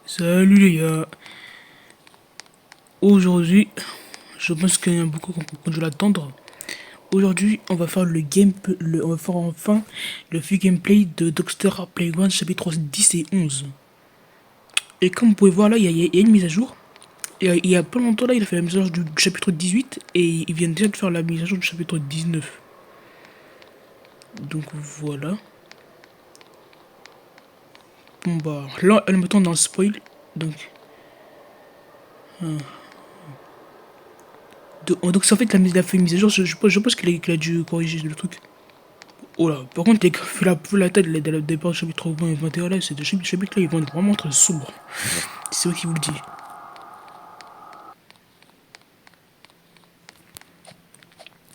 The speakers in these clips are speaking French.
Salut les gars. Aujourd'hui, je pense qu'il y en a beaucoup qui ont dû l'attendre. Aujourd'hui, on va faire on va faire enfin le free gameplay de Dexter Playground chapitre 10 et 11. Et comme vous pouvez voir là, il y a une mise à jour. Et il y a pas longtemps là, il a fait la mise à jour du chapitre 18 et il vient déjà de faire la mise à jour du chapitre 19. Donc voilà. Bon bah là, elle me tombe dans le spoil. Donc, donc c'est en fait la fait une mise à jour. Je pense qu'il a dû corriger le truc. Oh là, par contre, les gars, vu la taille de la départ du chapitre 20 et 21 là, c'est de chapitre là, ils vont être vraiment très sombres. C'est moi qui vous le dis.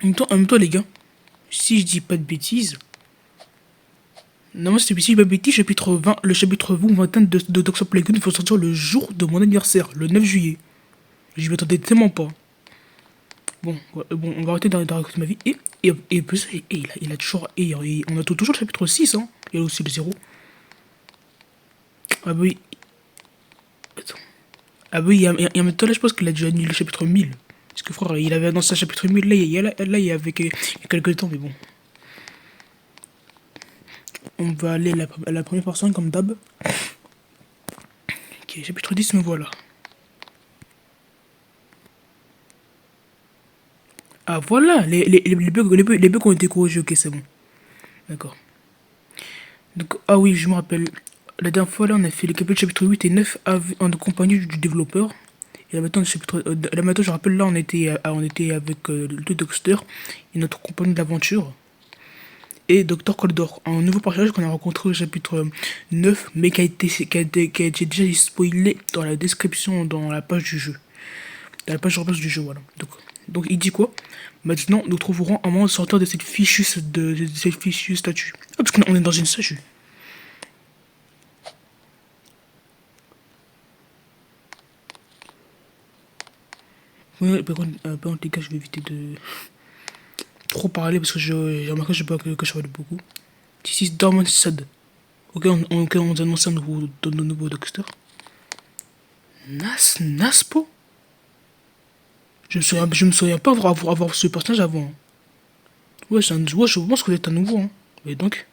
En même temps, les gars, si je dis pas de bêtises, non, si je dis pas de bêtises, chapitre 20, le chapitre 20 ou 21 de Doctor Playground, il faut sortir le jour de mon anniversaire, le 9 juillet. Je m'y attendais tellement pas. Bon, bon, on va arrêter d'en raconter ma vie. Et plus, il a toujours. On a toujours le chapitre 6, hein. Il y a aussi le 0. Ah bah oui. Attends. Ah bah oui, et en même temps, là, je pense qu'il a déjà annulé le chapitre 1000. Parce que frère, il avait annoncé un chapitre 1000, là, il y avait quelques temps, mais bon. On va aller à la première personne, comme d'hab. Ok, chapitre 10, me voilà. Ah voilà, les bugs ont été corrigés, ok, c'est bon. D'accord. Donc, ah oui, je me rappelle. La dernière fois, là, on a fait les chapitres 8 et 9 en compagnie du développeur. Et là maintenant, là maintenant, je rappelle, là, on était avec le docteur et notre compagnon d'aventure. Et Dr. Coldor, un nouveau personnage qu'on a rencontré au chapitre 9, mais qui a été déjà spoilé dans la description, dans la page du jeu. Dans la page de reprise du jeu, voilà. Donc il dit quoi? Maintenant, nous trouverons un moyen de sortir de cette fichue statue. Ah, parce qu'on est dans une statue. Ouais, par contre, les gars, je vais éviter de trop parler parce que j'ai remarqué que je parle beaucoup. This is Dorman said. Ok, on nous annonce un nouveau docteur. Naspo? Je me souviens pas avoir ce personnage avant, hein. Ouais, je pense que c'est un nouveau, hein. Et donc,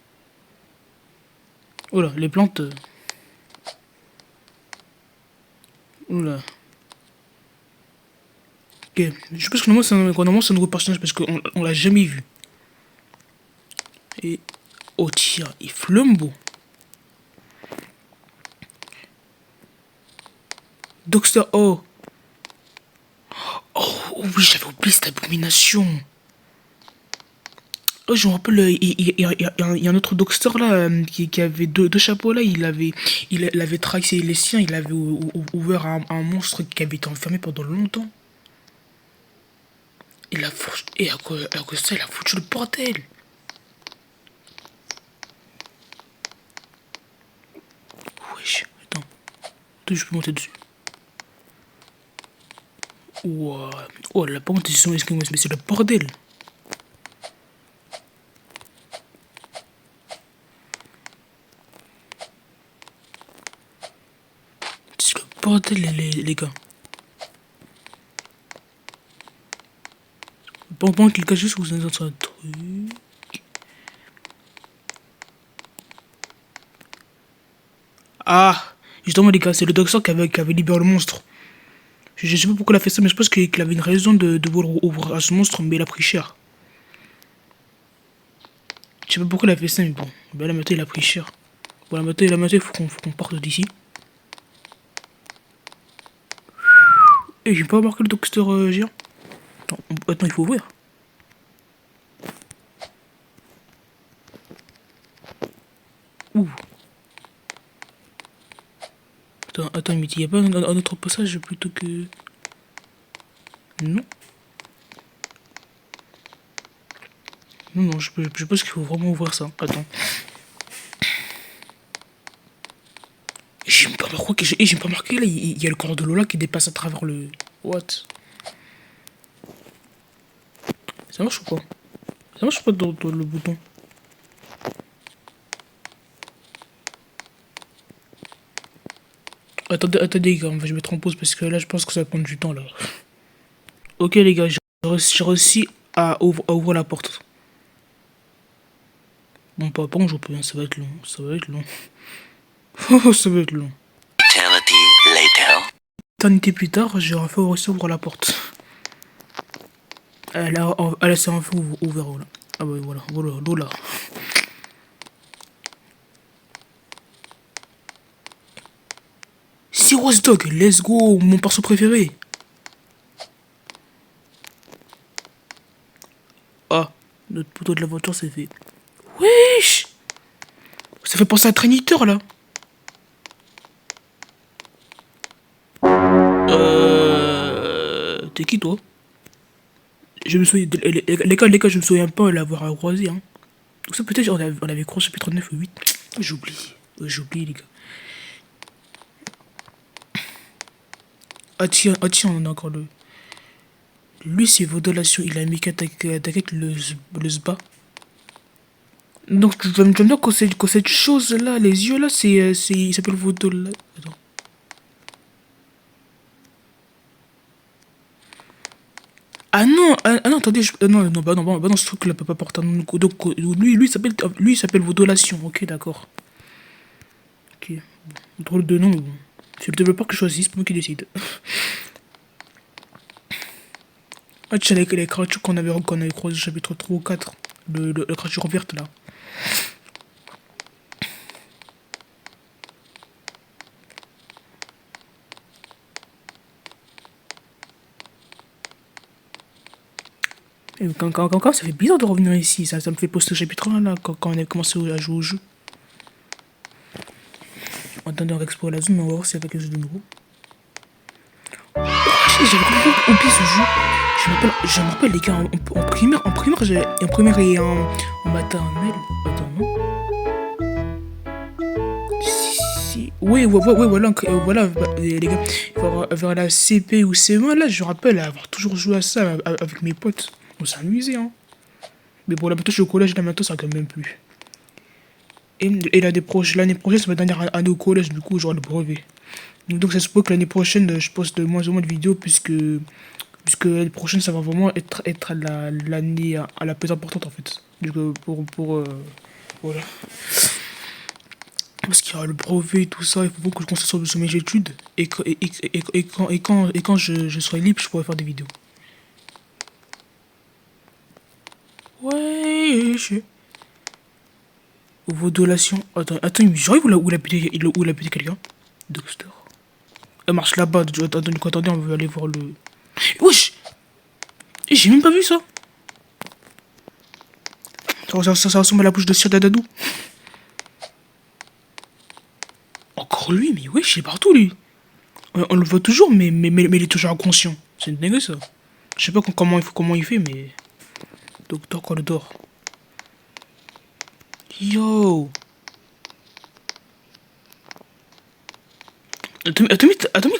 oh là, les plantes. Oh là. Ok, je pense que normalement, c'est un nouveau personnage parce qu'on l'a jamais vu. Et. Oh tiens, il Flumbo. Docteur Oh. Oh oui, j'avais oublié cette abomination. Oh, je me rappelle, il y a un autre docteur là qui avait deux chapeaux là. Il avait traqué les siens. Il avait ouvert un monstre qui avait été enfermé pendant longtemps. Et à cause de ça, il a foutu le bordel. Wesh, attends, je peux monter dessus. Ouah. Oh là, par contre, mais c'est le bordel. C'est le bordel, les gars. Pendant que les gars, juste vous êtes dans un truc. Ah, justement, les gars, c'est le docteur qui avait libéré le monstre. Je sais pas pourquoi il a fait ça, mais je pense qu'il avait une raison de vouloir ouvrir à ce monstre, mais il a pris cher. Je sais pas pourquoi il a fait ça, mais bon. Ben là, maintenant, il a pris cher. Bon, là, maintenant, il faut qu'on parte d'ici. Et j'ai pas remarqué le docteur géant. Attends, il faut ouvrir. Ouh. Attends, mais il y a pas un autre passage plutôt que. Non. Non, non, je pense qu'il faut vraiment ouvrir ça. Attends. J'ai pas marqué là, il y a le corps de Lola qui dépasse à travers le. What? Ça marche ou pas? Ça marche ou pas dans le bouton? Attendez, les gars, je vais mettre en pause parce que là, je pense que ça va prendre du temps, là. Ok, les gars, j'ai réussi à ouvrir la porte. Bon, pas bonjour, ça va être long, ça va être long. Oh, ça va être long. Eternity later. Éternité plus tard, j'ai enfin réussi à ouvrir la porte. Elle s'est enfin ouverte, voilà. Ah bah voilà, voilà. Cirrus Dog, let's go, mon perso préféré. Ah, notre poteau de l'aventure c'est fait. Wesh! Ça fait penser à Triniteur là. T'es qui toi? Je me souviens, les gars, je me souviens pas l'avoir croisé, hein. Donc ça peut-être on avait croisé chapitre 9 ou 8. J'oublie, j'oublie les gars. Ah tiens, on a encore le... Lui c'est Vodolation, il a mis qu'à t'inquiète le sba. Donc tu vas me dire que cette chose là, les yeux là, il s'appelle Vodol... Attends. Ah non, attendez, bah non, ce truc là peut pas porter un nom. Donc lui il s'appelle Vodolation, ok d'accord. Ok, bon, drôle de nom, mais bon. C'est le développeur qui choisit, c'est pas moi qui décide. Ah tiens, les créatures qu'on avait croisées au chapitre 3 ou 4. La créature verte là. Et quand ça fait bizarre de revenir ici, ça me fait poster au chapitre 1 là, quand on a commencé à jouer au jeu. Attendez, on va explorer la zone, mais on va voir s'il y a quelque chose de nouveau. Oh, j'avais complètement oublié ce jeu. Je me rappelle les gars, en primaire et en maternelle. Attends, non? Si. Oui, voilà, voilà, les gars. Vers la CP ou CE1, là, je me rappelle avoir toujours joué à ça avec mes potes. On s'amusait, hein. Mais bon, là, maintenant, je suis au collège, là, maintenant, ça va quand même plus. Et l'année prochaine, c'est ma dernière année au collège, du coup, j'aurai le brevet. Donc ça se peut que l'année prochaine, je poste de moins en moins de vidéos, puisque l'année prochaine, ça va vraiment être l'année à la plus importante, en fait. Du coup, voilà. Parce qu'il y aura le brevet et tout ça, il faut que je concentre sur mes études. Et quand je serai libre, je pourrai faire des vidéos. Ouais, je... Vodolation. Attends, j'arrive où il a pété quelqu'un? Dexter. Elle marche là-bas. Attendez, on veut aller voir le... Wesh! J'ai même pas vu ça. Ça ressemble à la bouche de Sir Dadadou. Encore lui, mais wesh, il est partout lui. On le voit toujours, mais il est toujours inconscient. C'est une dingue ça. Je sais pas comment il fait, mais... Docteur Coldor. Yo! Attends,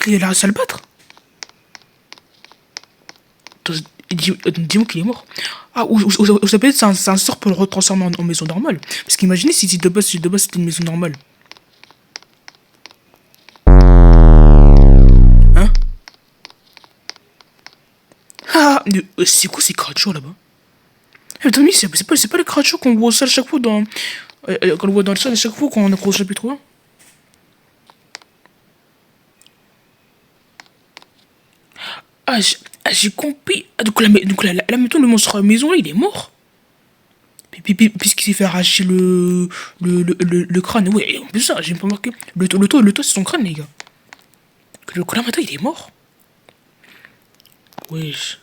il est là à le battre. Dis-moi qu'il est mort. Ah, ou ça peut être c'est un sort pour le retransformer en maison normale. Parce qu'imaginez si de base c'était une maison normale. Hein? Ah, c'est quoi ces créatures là-bas? Attends, mais c'est pas les créatures qu'on voit ça à chaque fois dans... qu'on voit dans le sol à chaque fois qu'on accroche le chapitre 1. Ah, j'ai compris. Ah, donc là, mettons, le monstre à la maison, là, il est mort. Puisqu'il s'est fait arracher le crâne. Ouais, en plus ça, j'ai pas marqué. Le toit, c'est son crâne, les gars. Le là, maintenant, il est mort. Wesh.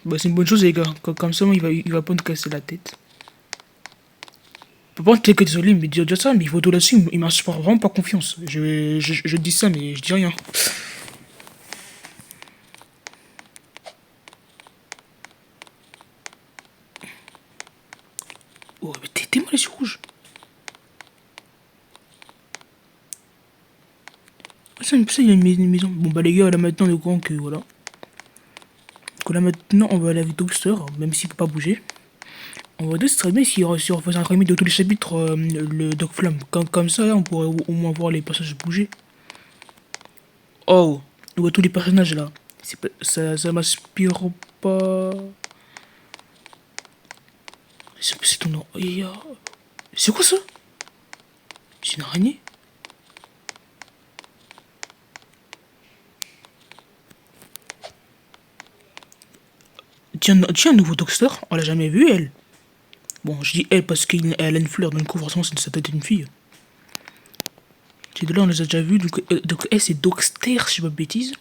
Bah, c'est une bonne chose, les gars. Comme ça, il va pas nous casser la tête. Par contre, t'es désolé, mais dire ça, mais Vodo là-dessus, il m'inspire vraiment pas confiance. Je dis ça, mais je dis rien. Oh, mais t'es moi les yeux rouges. Ça, il y a une maison. Bon, bah, les gars, là maintenant, on est au courant que voilà. Donc là maintenant, on va aller avec Dogster, même s'il peut pas bouger. En vrai, ce serait bien si on faisait un remake de tous les chapitres, le Dog Flamme. Comme ça, là, on pourrait au moins voir les passages bouger. Oh, on voit tous les personnages là. Ça m'inspire pas. C'est ton nom. C'est quoi ça? C'est une araignée? Tiens, un nouveau docteur. On l'a jamais vu, elle. Bon, je dis elle parce qu'elle a une fleur, donc forcément, ça doit être une fille. C'est de là, on les a déjà vus. Donc elle, c'est Doxter, si je dis pas de bêtises.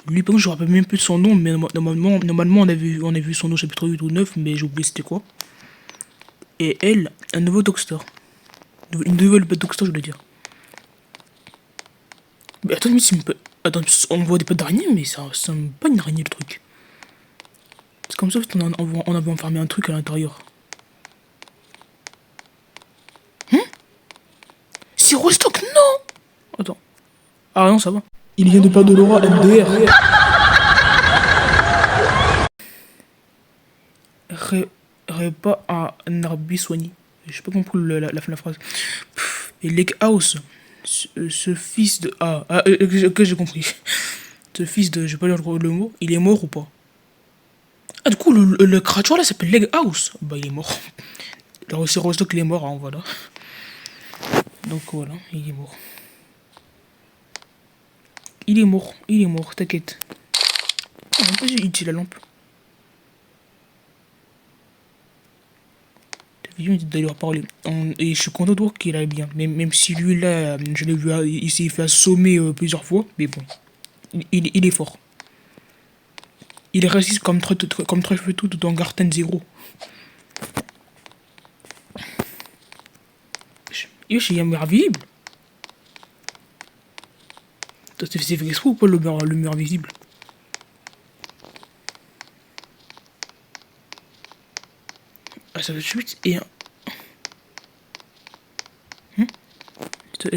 Lui, par contre, je me rappelle même plus de son nom, mais normalement on a vu son nom chapitre 8 ou 9, mais j'ai oublié c'était quoi. Et elle, un nouveau Doxter. Une nouvelle bête Doxter, je voulais dire. Mais attends, attends, on voit des pattes d'araignée, mais ça ressemble pas à une araignée le truc. C'est comme ça on avait enfermé un truc à l'intérieur. C'est Rostock, non! Attends. Ah non, ça va. Il vient de perdre de l'aura MDR. Pas un arbi soigné. J'ai pas compris la fin de la phrase. Et Lake House, ce fils de. Que j'ai compris. Ce fils de. Je vais pas dire le mot. Il est mort ou pas? Ah, du coup, le créature là s'appelle Lake House. Bah, il est mort. Alors, c'est Rostock, il est mort, hein, voilà. Donc, voilà, il est mort. Il est mort, t'inquiète. Ah, en plus, j'ai utilisé la lampe. Il dit d'aller leur parler. Et je suis content de voir qu'il aille bien. Même si lui là, je l'ai vu, il s'est fait assommer plusieurs fois. Mais bon, il est fort. Il est raciste comme Trèfle tout dans Garten Zero. Il y a un mur visible. C'est fait exprès ou pas le mur visible? Ah, ça va tout de suite. Et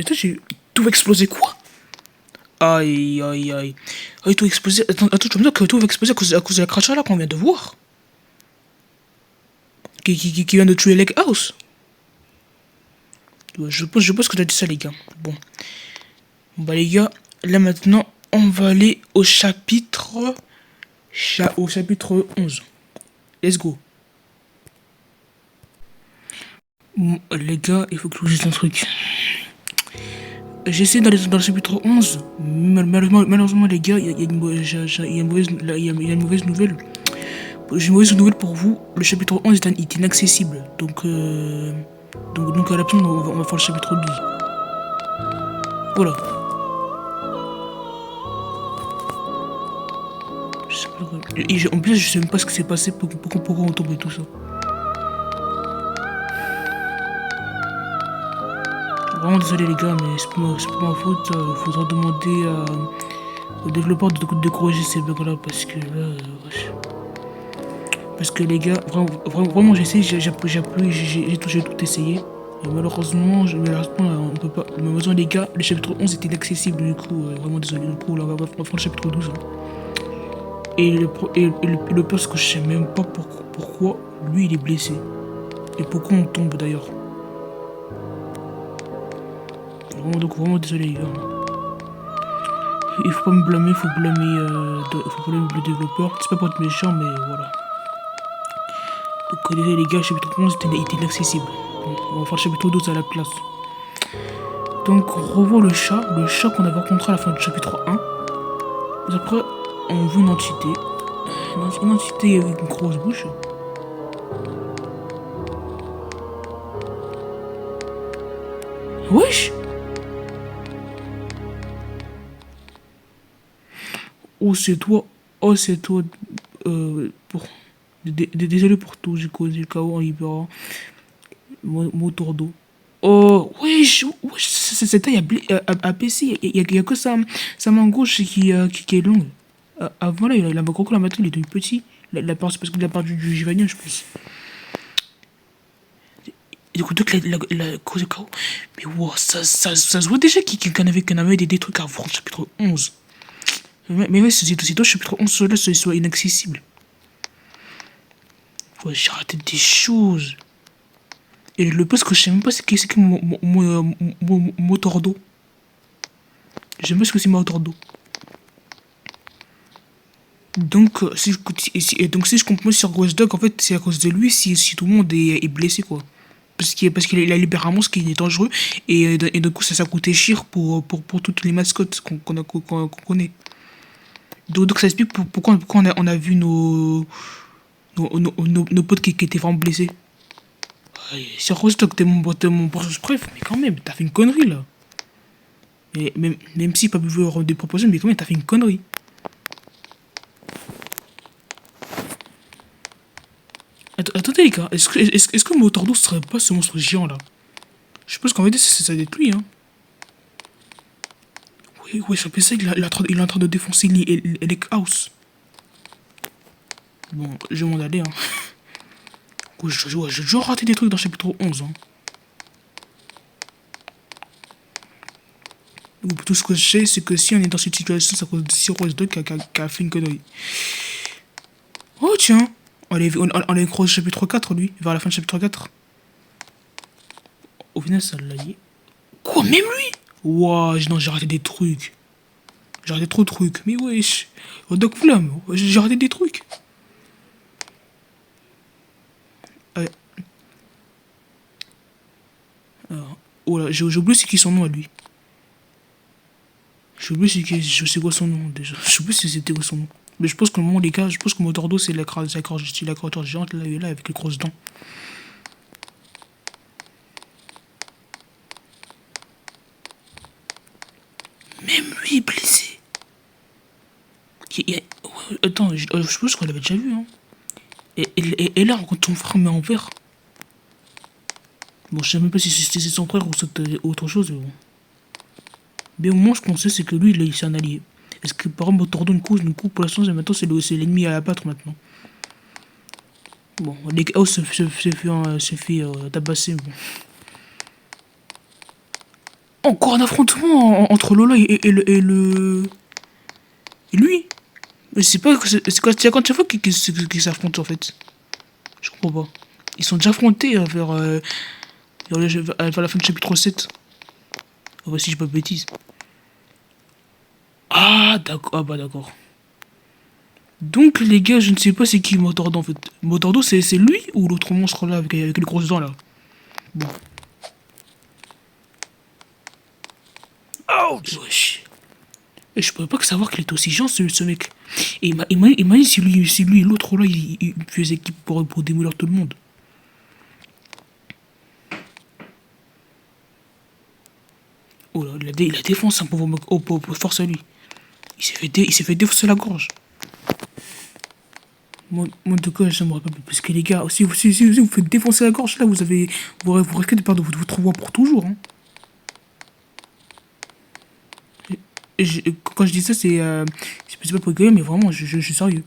toi, j'ai tout va exploser quoi? Aïe, aïe, aïe. Aïe, tout va exploser. Attends, tu me dis que tout va exploser à cause de la crachat là qu'on vient de voir. Qui vient de tuer Lake House. Je pense que t'as dit ça, les gars. Bon. Bah, les gars, là maintenant, on va aller au chapitre. Au chapitre 11. Let's go. Les gars, il faut que je vous dise un truc. J'essaie d'aller dans le chapitre 11. Malheureusement, les gars, il y a une mauvaise nouvelle. J'ai une mauvaise nouvelle pour vous. Le chapitre 11 est inaccessible. Donc à la fin, on va faire le chapitre 12. Voilà. En plus, je sais même pas ce qui s'est passé pour on tombe et tout ça. Vraiment désolé les gars, mais c'est pas ma faute. Il faudra demander aux développeurs de corriger ces bugs là parce que là, parce que les gars, vraiment j'essaie, j'ai tout essayé. Et malheureusement, on peut pas. Malheureusement les gars, le chapitre 11 était inaccessible du coup, vraiment désolé. Du coup, là, on va faire le chapitre 12. Hein. Et le pire, c'est que je sais même pas pourquoi lui il est blessé. Et pourquoi on tombe d'ailleurs. Vraiment désolé les gars. Il faut pas me blâmer, il faut blâmer le développeur. C'est pas pour être méchant, mais voilà. Donc désolé les gars, le chapitre 11 était inaccessible. Donc, on va faire le chapitre 12 à la place. Donc on revoit le chat qu'on avait rencontré à la fin du chapitre 1. Et après, on voit une entité. Une entité avec une grosse bouche. Wesh! Oh, c'est toi. Oh, c'est toi. Désolé pour tout. J'ai causé le chaos en libérant Motordo. Oh, wesh! C'est taille à PC. Il y a que sa main gauche qui est longue. Avant là, il avait gros que la maintenant il est devenu petit. C'est parce qu'il a perdu du Givanium, je pense. Et du coup, la cause de chaos. Mais wow, ça se voit déjà qu'il y en avait des trucs à voir au chapitre 11. Mais ouais, c'est toi, chapitre 11, cela soit inaccessible. Ouais, j'ai raté des choses. Et le plus que je sais même pas c'est que Motordo. Je sais même pas ce que c'est Motordo. Donc, si je comprends sur Ghost Dog, en fait, c'est à cause de lui si tout le monde est blessé, quoi. Parce qu'il a libéré un monstre qui est dangereux et du coup ça coûtait cher pour toutes les mascottes qu'on connaît. Donc ça explique pourquoi on a vu nos potes qui étaient vraiment blessés. C'est Rose que t'es mon personnage préf, mais quand même, t'as fait une connerie là. Et même si pas pu avoir des propositions, mais quand même, t'as fait une connerie. Attendez les gars, est-ce que Motordo serait pas ce monstre géant là? Je pense qu'en fait ça doit être lui, hein. Oui, je pensais qu'il il est en train de défoncer les House. Bon, je vais m'en aller, hein. Ouais, j'ai déjà raté des trucs dans le chapitre 11, hein. Donc, tout ce que je sais, c'est que si on est dans cette situation, c'est à cause de Rose 2 qui a fait une connerie. Oh tiens, on est croisé au chapitre 4, lui, vers la fin du chapitre 4. Au final, ça l'a lié. Quoi, même lui? Ouah, non, j'ai raté des trucs. J'ai raté trop de trucs. Mais wesh. Oh, Doc Flamme, j'ai raté des trucs. Alors, oh là, j'ai oublié c'est qui son nom à lui. J'ai oublié je sais quoi son nom déjà. Je sais plus si c'était quoi son nom. Mais je pense que moment, les gars, je pense que Motordo c'est la créature géante là avec les grosses dents. Même lui est blessé. Ouais, attends, je pense qu'on l'avait déjà vu, hein. Et là, on rencontre son frère, mais en vert. Bon, je sais même pas si c'est son frère ou c'était autre chose, mais bon. Mais au moins, ce qu'on sait, c'est que lui, il s'est un allié. Est-ce que par exemple, Motordo nous coupe pour l'instant, maintenant, c'est l'ennemi à abattre maintenant. Bon, les Chaos se fait tabasser, bon. Encore un affrontement entre Lola et lui. Mais c'est pas. C'est quand chaque fois qu'ils s'affrontent en fait. Je comprends pas. Ils sont déjà affrontés vers la fin du chapitre 7. Ah bah si j'ai pas de bêtises. Ah d'accord. Ah bah d'accord. Donc les gars, je ne sais pas c'est qui Motordo en fait. Motordo c'est lui ou l'autre monstre là avec les grosses dents là. Bon. Ouch. Wesh. Et je pouvais pas que savoir qu'il était aussi géant ce mec. Et il m'a dit si lui et l'autre là il faisait équipe pour démolir tout le monde. Oh là, il a défoncé un pauvre mec. Oh, force à lui. Il s'est fait défoncer la gorge. Moi, en tout cas, ça me rappelle. Parce que les gars, si vous faites défoncer la gorge, là, vous risquez de perdre votre voix pour toujours, hein. Quand je dis ça, c'est pas pour rigoler, mais vraiment, je suis sérieux.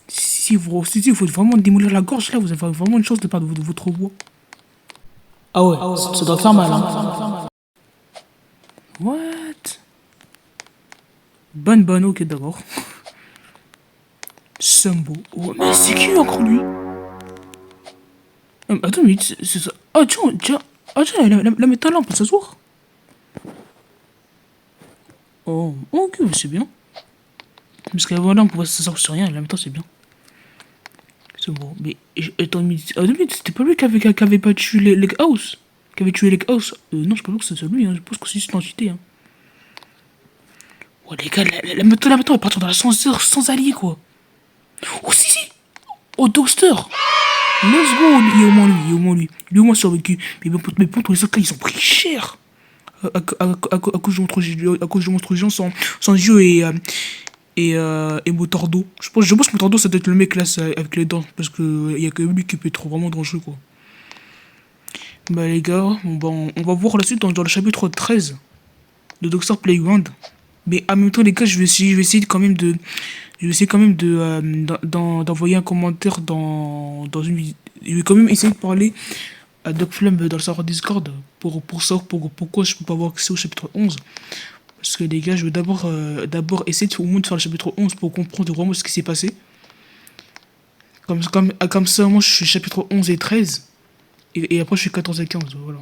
Si vous faites vraiment démolir la gorge, là, vous avez vraiment une chance de perdre votre voix. Ah ouais, ça doit faire mal, hein. What? Bonne, ok, d'accord. Sambo. Oh, mais c'est qui encore lui? Attends, mais c'est ça. Ah, tiens. Ah, tiens, la métal là, on peut s'asseoir. Oh, ok, c'est bien. Parce qu'avant là, on pouvait s'asseoir sur rien, là, maintenant, c'est bien. C'est bon, mais. Attends, mais c'était pas lui qui avait pas tué les House? Qui avait tué les House? Non, je pense pas que c'est celui, hein. Je pense que c'est juste une entité, hein. Oh, les gars, la métal, elle est partie dans l'ascenseur sans allié, quoi. Oh, si! Oh, Dogster! Let's go! Il est au moins lui, Il est au moins survécu. Mais mes potes, tous les autres, là, ils ont pris cher. À cause de monstres géants sans yeux et Motordo. Je pense que Motordo, ça doit être le mec là avec les dents. Parce que y a que lui qui peut être vraiment dangereux, quoi. Bah, les gars, on va voir la suite dans le chapitre 13 de Dogster Playground. Mais en même temps, les gars, je vais essayer quand même de. Je vais essayer quand même d'envoyer un commentaire dans une vidéo. Je vais quand même essayer de parler à Doc Flame dans le serveur Discord pour savoir pourquoi je peux pas avoir accès au chapitre 11. Parce que les gars, je vais d'abord essayer au moins de faire le chapitre 11 pour comprendre vraiment ce qui s'est passé. Comme ça, moi je suis chapitre 11 et 13. Et après je suis 14 et 15. Voilà.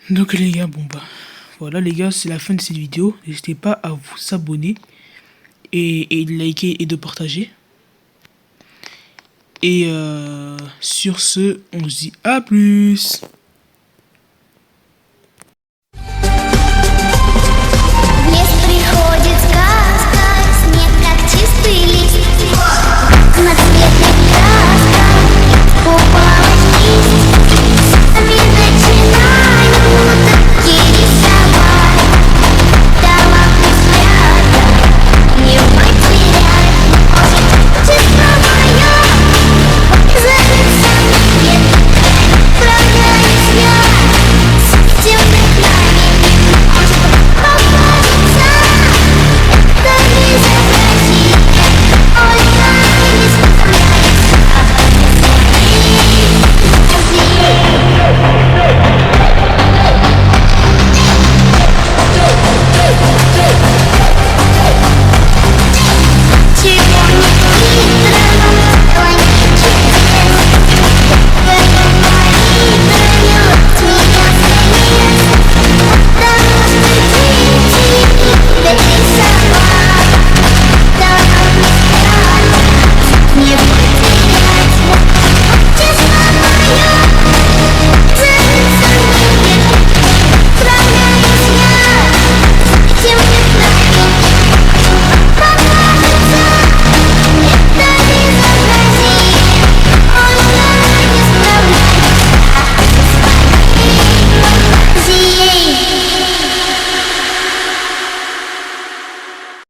Donc les gars, bon bah. Voilà les gars, c'est la fin de cette vidéo. N'hésitez pas à vous abonner et de liker et de partager. Et sur ce, on se dit à plus.